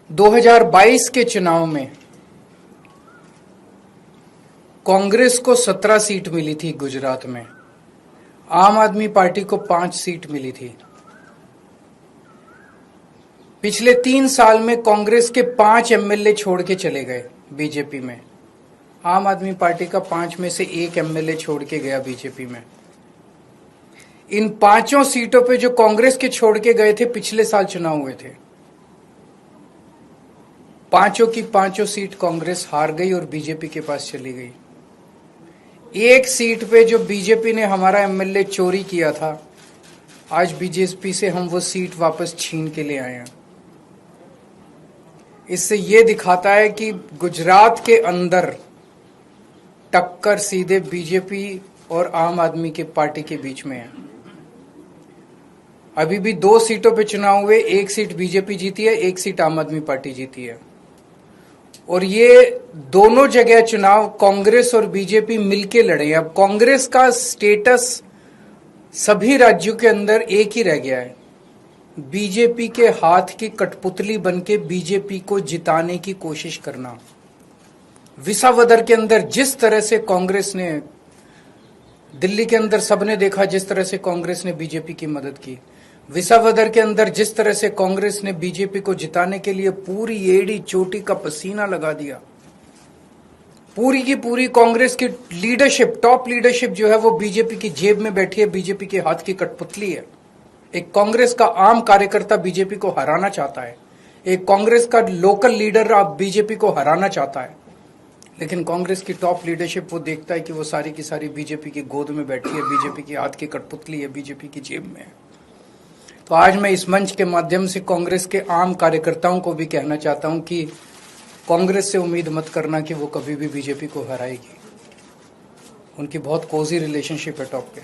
2022 के चुनाव में कांग्रेस को 17 सीट मिली थी गुजरात में, आम आदमी पार्टी को 5 सीट मिली थी। पिछले 3 साल में कांग्रेस के 5 एमएलए छोड़ के चले गए बीजेपी में। आम आदमी पार्टी का 5 में से 1 एमएलए छोड़ के गया बीजेपी में। इन 5 सीटों पे जो कांग्रेस के छोड़ के गए थे, पिछले साल चुनाव हुए थे, 5 की 5 सीट कांग्रेस हार गई और बीजेपी के पास चली गई। 1 सीट पे जो बीजेपी ने हमारा एमएलए चोरी किया था, आज बीजेपी से हम वो सीट वापस छीन के ले आए हैं। इससे ये दिखाता है कि गुजरात के अंदर टक्कर सीधे बीजेपी और आम आदमी के पार्टी के बीच में है। अभी भी 2 सीटों पे चुनाव हुए, 1 सीट बीजेपी जीती है, 1 सीट आम आदमी पार्टी जीती है। और ये दोनों जगह चुनाव कांग्रेस और बीजेपी मिलके लड़े हैं। अब कांग्रेस का स्टेटस सभी राज्यों के अंदर एक ही रह गया है, बीजेपी के हाथ की कठपुतली बनके बीजेपी को जिताने की कोशिश करना। विसावदर के अंदर जिस तरह से कांग्रेस ने, दिल्ली के अंदर सबने देखा जिस तरह से कांग्रेस ने बीजेपी की मदद की, विसावदर के अंदर जिस तरह से कांग्रेस ने बीजेपी को जिताने के लिए पूरी एड़ी चोटी का पसीना लगा दिया। पूरी की पूरी कांग्रेस की लीडरशिप, टॉप लीडरशिप जो है वो बीजेपी की जेब में बैठी है, बीजेपी के हाथ की कठपुतली है। एक कांग्रेस का आम कार्यकर्ता बीजेपी को हराना चाहता है, एक कांग्रेस का लोकल लीडर अब बीजेपी को हराना चाहता है, लेकिन कांग्रेस की टॉप लीडरशिप वो देखता है कि वो सारी की सारी बीजेपी की गोद में बैठी है, बीजेपी की हाथ की कठपुतली है, बीजेपी की जेब में है। तो आज मैं इस मंच के माध्यम से कांग्रेस के आम कार्यकर्ताओं को भी कहना चाहता हूं कि कांग्रेस से उम्मीद मत करना कि वो कभी भी बीजेपी को हराएगी। उनकी बहुत कोजी रिलेशनशिप है टॉप पे।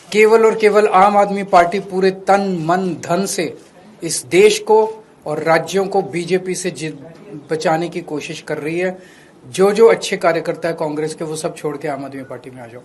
केवल और केवल आम आदमी पार्टी पूरे तन मन धन से इस देश को और राज्यों को बीजेपी से बचाने की कोशिश कर रही है। जो अच्छे कार्यकर्ता है कांग्रेस के, वो सब छोड़ के आम आदमी पार्टी में आ जाओ।